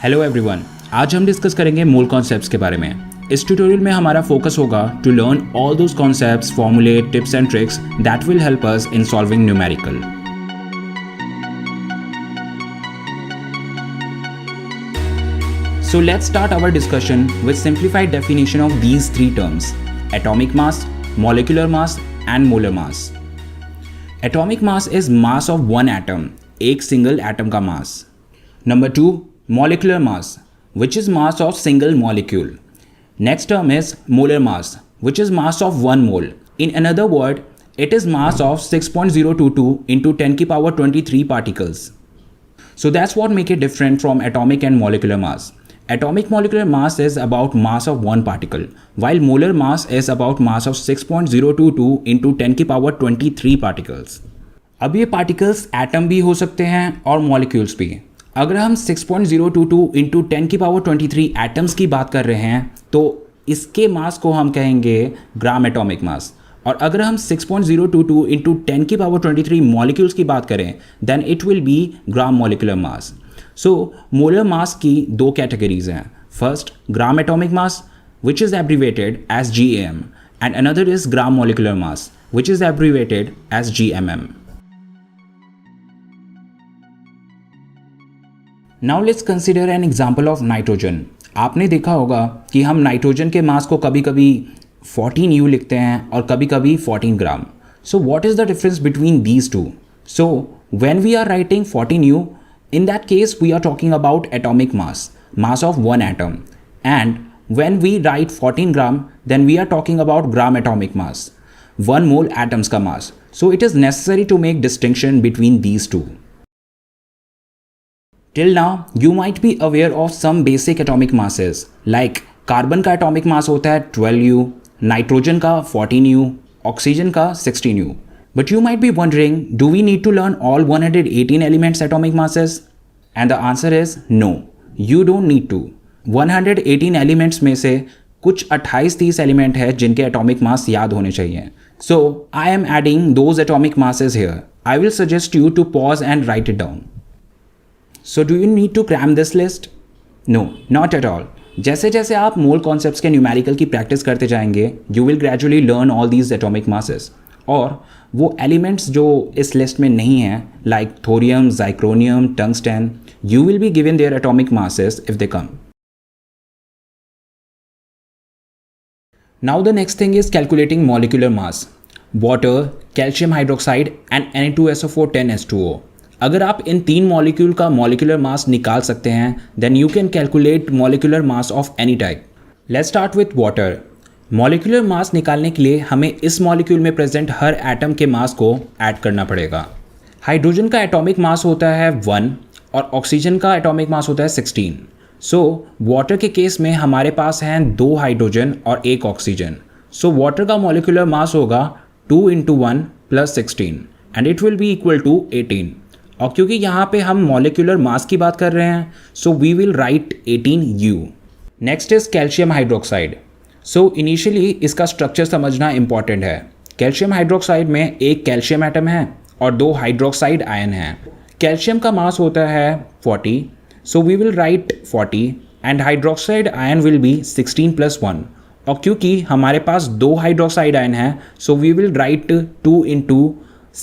Hello everyone, आज हम discuss करेंगे मोल कॉन्सेप्ट्स के बारे में। इस ट्यूटोरियल में हमारा फोकस होगा to learn all those concepts, फॉर्मूले, tips and tricks that will help us in solving numerical. So let's start our discussion with simplified definition of these three terms: atomic mass, molecular mass and molar mass. Atomic mass is mass of one atom, एक single atom का mass. Number 2, molecular mass, which is mass of single molecule. Next term is molar mass, which is mass of 1 mole. In another word, it is mass of 6.022 into 10 की power 23 particles. So that's what make it different from atomic and molecular mass. Atomic molecular mass is about mass of one particle, while molar mass is about mass of 6.022 into 10 की power 23 particles. अब ये particles atom भी हो सकते हैं और molecules भी। अगर हम 6.022 into 10 की power 23 atoms की बात कर रहे हैं तो इसके मास को हम कहेंगे ग्राम एटॉमिक मास, और अगर हम 6.022 into 10 की पावर 23 मॉलिक्यूल्स की बात करें then it will be gram molecular mass. So molar mass की दो कैटेगरीज हैं। First gram atomic mass which is abbreviated as GAM and another is gram molecular mass which is abbreviated as GMM। Now let's consider an example of nitrogen. आपने देखा होगा कि हम nitrogen के मास को कभी कभी 14 U लिखते हैं और कभी कभी 14 ग्राम। So what is the difference between these two? So when we are writing 14 U, in that case we are talking about atomic mass of one atom, and when we write 14 gram then we are talking about gram atomic mass, 1 mole atoms का mass. So it is necessary to make distinction between these two. Till now you might be aware of some basic atomic masses like carbon का atomic mass होता है 12U, nitrogen का 14U, oxygen का 16U. But you might be wondering, do we need to learn all 118 elements atomic masses? And the answer is no, you don't need to. 118 elements में से कुछ 28-30 element है जिनके atomic mass याद होने चाहिए. So I am adding those atomic masses here. I will suggest you to pause and write it down. So do you need to cram this list? No, not at all. जैसे जैसे आप mole concepts के numerical की practice करते जाएंगे you will gradually learn all these atomic masses, और वो elements जो इस लिस्ट में नहीं हैं like thorium, zirconium, tungsten, you will be given their atomic masses if they come. Now the next thing is calculating molecular mass. Water, calcium hydroxide and Na2SO4 10H2O. अगर आप इन तीन मॉलिक्यूल का molecular मास निकाल सकते हैं then you can calculate molecular mass of any type. Let's start with water. Molecular mass निकालने के लिए हमें इस मॉलिक्यूल में प्रेजेंट हर एटम के मास को ऐड करना पड़ेगा. हाइड्रोजन का एटॉमिक मास होता है 1 और ऑक्सीजन का एटॉमिक मास होता है 16. सो वाटर के केस में हमारे पास हैं 2 हाइड्रोजन और 1 ऑक्सीजन. सो वाटर का मॉलिक्यूलर मास होगा 2 × 1 + 16 and it will be equal to 18. और क्योंकि यहाँ पे हम मॉलिक्यूलर मास की बात कर रहे हैं so we will write 18U. Next is calcium hydroxide. So initially इसका स्ट्रक्चर समझना इंपॉर्टेंट है. कैल्शियम हाइड्रोक्साइड में एक कैल्शियम एटम है और 2 हाइड्रोक्साइड आयन हैं. कैल्शियम का मास होता है 40, so we will write 40 and hydroxide ion will be 16 + 1. और क्योंकि हमारे पास 2 हाइड्रोक्साइड आयन हैं so we will right 2 ×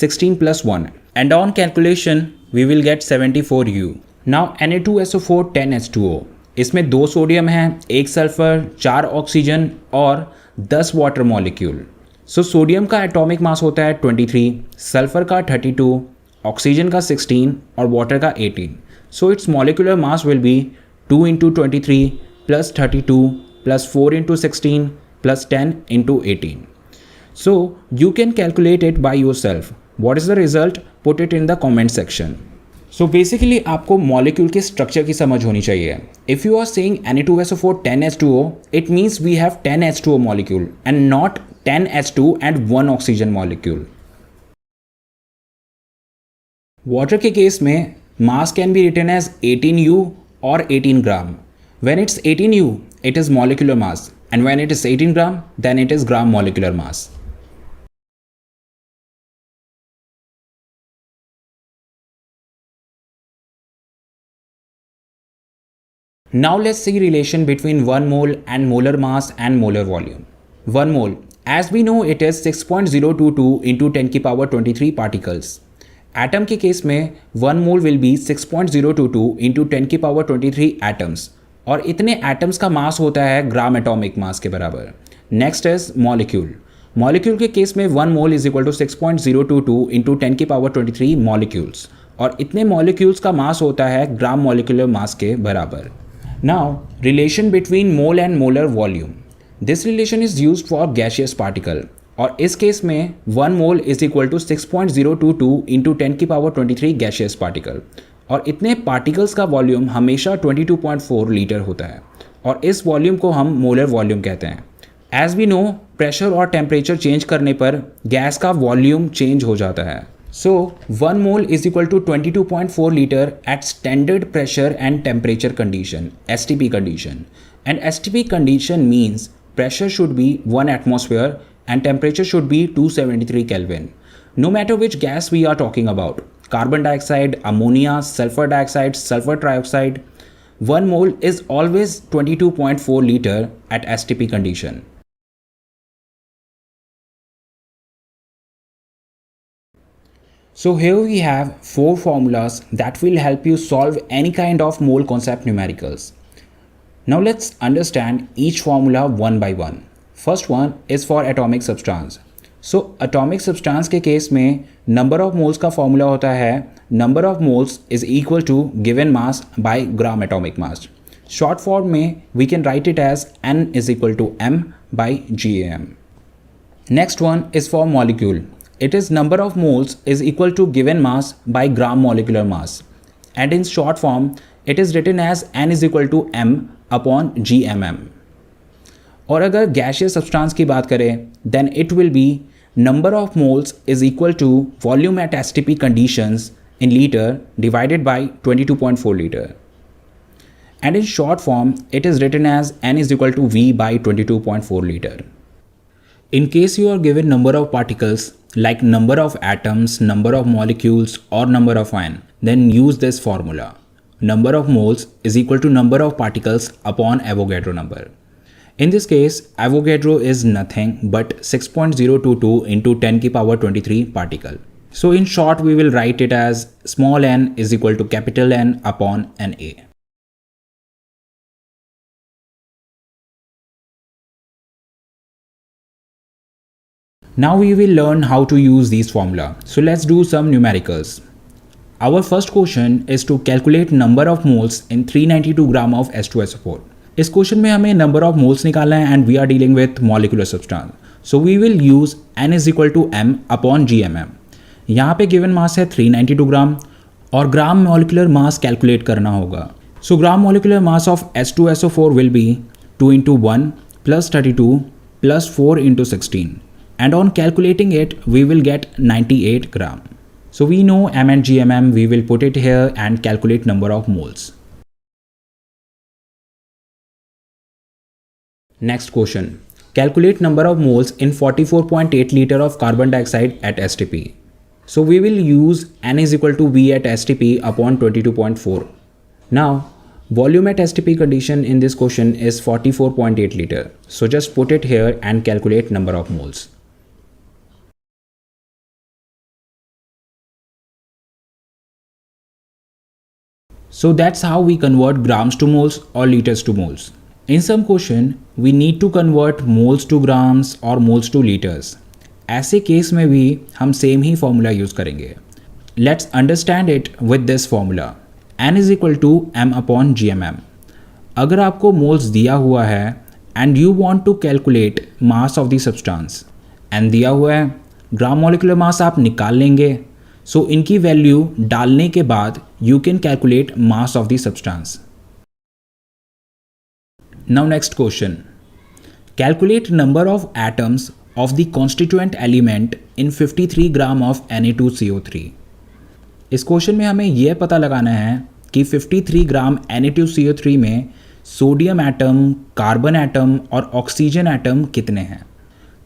16 + 1 and on calculation we will get 74U. Now Na2SO4 10H2O. इसमें 2 सोडियम हैं, 1 सल्फर, 4 ऑक्सीजन और 10 वाटर मॉलिक्यूल. सो सोडियम का atomic mass होता है 23, सल्फर का 32, ऑक्सीजन का 16 और वाटर का 18. So it's molecular mass will be 2 × 23 + 32 + 4 × 16 + 10 × 18. So you can calculate it by yourself. What is the result? Put it in the comment section. So basically आपको molecule के structure की समझ होनी चाहिए. If you are saying Na2SO4 10H2O, it means we have 10 H2O molecule and not 10 H2 and 1 oxygen molecule. Water के case में mass can be written as 18U or 18 gram. When it's 18U, it is molecular mass, and when it is 18 gram, then it is gram molecular mass. Now let's see relation between 1 mole and molar mass and molar volume. 1 mole, as we know it is 6.022 into 10 की power 23 particles. Atom के case में 1 मोल will be 6.022 into 10 की power 23 atoms, और इतने atoms का मास होता है ग्राम atomic mass के बराबर. Next is molecule. मॉलिक्यूल के केस में 1 mole is equal to 6.022 into 10 की पावर 23 मॉलिक्यूल्स, और इतने मॉलिक्यूल्स का मास होता है ग्राम मॉलिक्यूलर मास के बराबर. Now relation between mole and molar volume. This relation is used for gaseous particle, और इस केस में 1 mole is equal to 6.022 into 10 की पावर 23 गैसियस पार्टिकल, और इतने पार्टिकल्स का वॉल्यूम हमेशा 22.4 लीटर होता है, और इस वॉल्यूम को हम मोलर वॉल्यूम कहते हैं. एज वी नो प्रेशर और टेम्परेचर चेंज करने पर गैस का वॉल्यूम चेंज हो जाता है. So 1 mole is equal to 22.4 litre at standard pressure and temperature condition, STP condition. And STP condition means pressure should be 1 atmosphere and temperature should be 273 Kelvin. No matter which gas we are talking about, carbon dioxide, ammonia, sulfur dioxide, sulfur trioxide, 1 mole is always 22.4 liter at STP condition. So here we have 4 formulas that will help you solve any kind of mole concept numericals. Now let's understand each formula one by one. First one is for atomic substance. So atomic substance के case में number of moles का formula होता है number of moles is equal to given mass by gram atomic mass. Short form में we can write it as N is equal to M by GAM. Next one is for molecule. It is number of moles is equal to given mass by gram molecular mass. And in short form it is written as N is equal to M upon GMM. और अगर gaseous substance की बात करें then it will be number of moles is equal to volume at STP conditions in litre divided by 22.4 litre. And in short form it is written as N is equal to V by 22.4 litre. In case you are given number of particles like number of atoms, number of molecules or number of ion, then use this formula. Number of moles is equal to number of particles upon Avogadro number. In this case, Avogadro is nothing but 6.022 into 10 की power 23 particle. So in short, we will write it as small n is equal to capital N upon Na. Now we will learn how to use these formula. So let's do some numericals. Our first question is to calculate number of moles in 392 gram of H2SO4. इस question में हमें number of moles निकालना है and we are dealing with molecular substance. So we will use N is equal to M upon GMM. यहाँ पे given mass है 392 ग्राम और ग्राम molecular मास calculate करना होगा. So gram molecular mass of H2SO4 will be 2 into 1 plus 32 plus 4 into 16, and on calculating it we will get 98 gram. So we know M and GMM, we will put it here and calculate number of moles. Next question. Calculate number of moles in 44.8 liter of carbon dioxide at STP. So we will use N is equal to V at STP upon 22.4. Now volume at STP condition in this question is 44.8 liter. So just put it here and calculate number of moles. So that's how we convert grams to moles or liters to moles. In some question, we need to convert moles to grams or moles to liters. ऐसे case में भी हम same ही formula use करेंगे. Let's understand it with this formula. N is equal to M upon GMM. अगर आपको moles दिया हुआ है and you want to calculate mass of the substance, N दिया हुआ है, ग्राम मॉलिक्यूलर मास आप निकाल लेंगे. सो इनकी वैल्यू डालने के बाद you can calculate mass of the substance. Now next question. Calculate number of atoms of the constituent element in 53 gram of Na2CO3. इस क्वेश्चन में हमें यह पता लगाना है कि 53 ग्राम Na2CO3 में सोडियम एटम, कार्बन एटम और ऑक्सीजन एटम कितने हैं.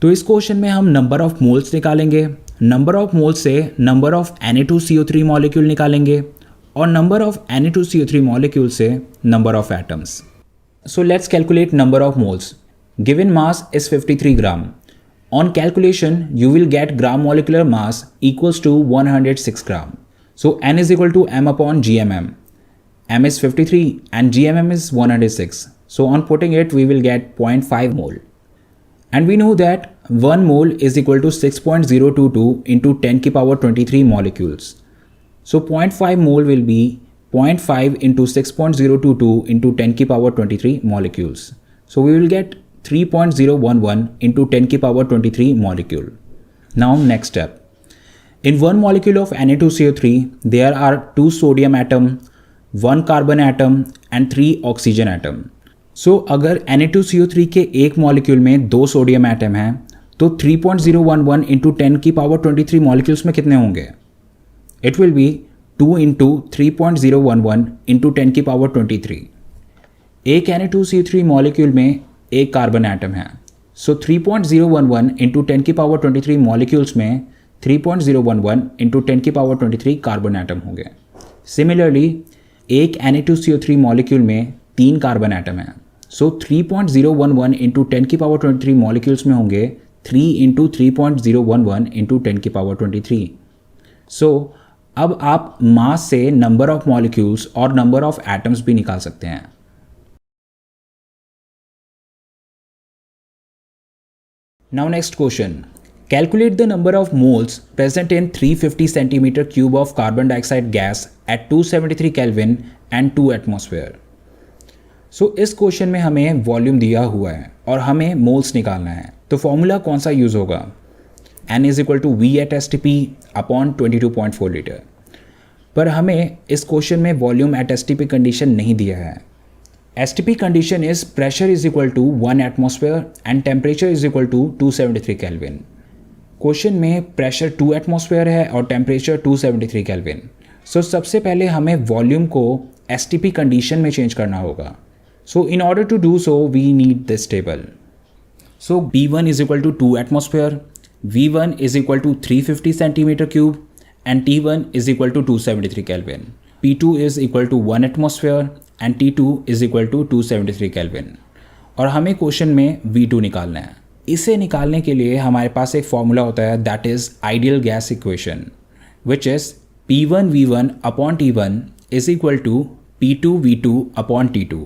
तो इस क्वेश्चन में हम नंबर ऑफ मोल्स निकालेंगे. नंबर ऑफ मोल्स से नंबर ऑफ Na2CO3 मॉलिक्यूल निकालेंगे और नंबर ऑफ Na2CO3 मॉलिक्यूल से number of atoms. So let's calculate number of moles. Given mass is 53 gram. On calculation, you will get gram molecular mass equals to 106 gram. So N is equal to M upon GMM. M is 53 and GMM is 106. So on putting it, we will get 0.5 mole. And we know that 1 mole is equal to 6.022 into 10 की power 23 molecules. So 0.5 mole will be 0.5 into 6.022 into 10 की power 23 molecules. So we will get 3.011 into 10 की power 23 molecule. Now next step. In one molecule of Na2CO3, there are 2 sodium atom, 1 carbon atom and 3 oxygen atom. So अगर Na2CO3 के एक molecule में 2 sodium atom हैं तो 3.011 into 10 की power 23 molecules में कितने होंगे? It will be 2 into 3.011 into 10 की पावर 23. एक Na2CO3 मॉलिक्यूल में एक कार्बन एटम है। सो 3.011 इंटू 10 की पावर 23 मॉलिक्यूल्स में 3.011 इंटू 10 की पावर 23 कार्बन एटम होंगे। सिमिलरली एक Na2CO3 मॉलिक्यूल में 3 कार्बन एटम है। सो 3.011 इंटू 10 की पावर 23 मॉलिक्यूल्स में होंगे 3 इंटू 3.011 इंटू 10 की पावर 23। सो अब आप मास से नंबर ऑफ मॉलिक्यूल्स और नंबर ऑफ एटम्स भी निकाल सकते हैं। Now next question. Calculate the number of moles present in 350 centimeter cube of carbon dioxide gas at 273 Kelvin and 2 atmosphere. So इस क्वेश्चन में हमें वॉल्यूम दिया हुआ है और हमें मोल्स निकालना है। तो फॉर्मूला कौन सा यूज़ होगा? N is equal to V at STP upon 22.4 litre. पर हमें इस क्वेश्चन में वॉल्यूम एट STP कंडीशन नहीं दिया है। STP condition is pressure is equal to 1 atmosphere and temperature is equal to 273 Kelvin. Question में प्रेशर 2 एटमॉस्फेयर है और टेम्परेचर 273 केल्विन। सो सबसे पहले हमें वॉल्यूम को STP कंडीशन में चेंज करना होगा। So in order to do so we need this table. So B1 is equal to 2 atmosphere, V1 is equal to 350 centimeter cube and T1 is equal to 273 Kelvin. P2 is equal to 1 atmosphere and T2 is equal to 273 Kelvin. और हमें question में V2 निकालना है। इसे निकालने के लिए हमारे पास एक फॉर्मूला होता है that is ideal gas equation which is P1V1 upon T1 is equal to P2V2 upon T2।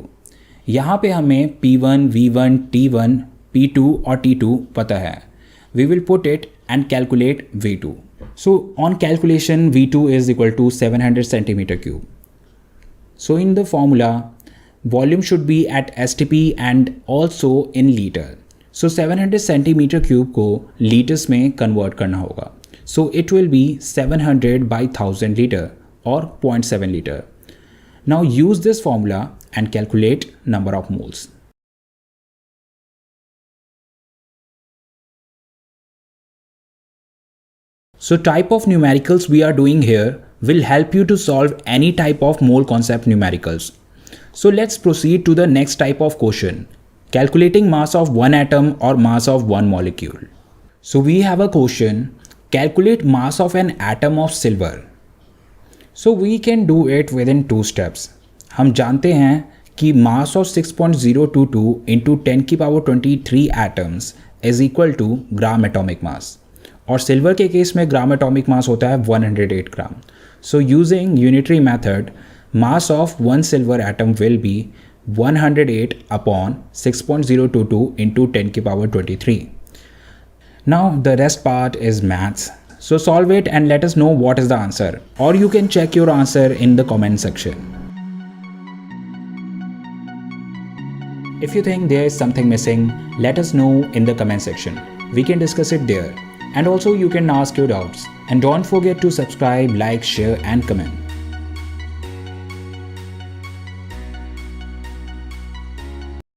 यहाँ पे हमें P1, V1, T1, P2 और T2 पता है। We will put it and calculate V2. So on calculation V2 is equal to 700 centimeter cube. So in the formula, volume should be at STP and also in liter. So 700 centimeter cube को liters में convert करना होगा. So it will be 700 by 1000 liter or 0.7 liter. Now use this formula and calculate number of moles. So type of numericals we are doing here will help you to solve any type of mole concept numericals. So let's proceed to the next type of question. Calculating mass of one atom or mass of one molecule. So we have a question. Calculate mass of an atom of silver. So we can do it within 2 steps. हम जानते हैं कि mass of 6.022 into 10 की power 23 atoms is equal to gram atomic mass. और silver के case में gram atomic mass होता है 108 gram. So using unitary method mass of one silver atom will be 108 upon 6.022 into 10 की power 23। Now the rest part is maths. So solve it and let us know what is the answer और you can check your answer in the comment section. If you think there is something missing, let us know in the comment section. We can discuss it there. And also you can ask your doubts. And don't forget to subscribe, like, share and comment.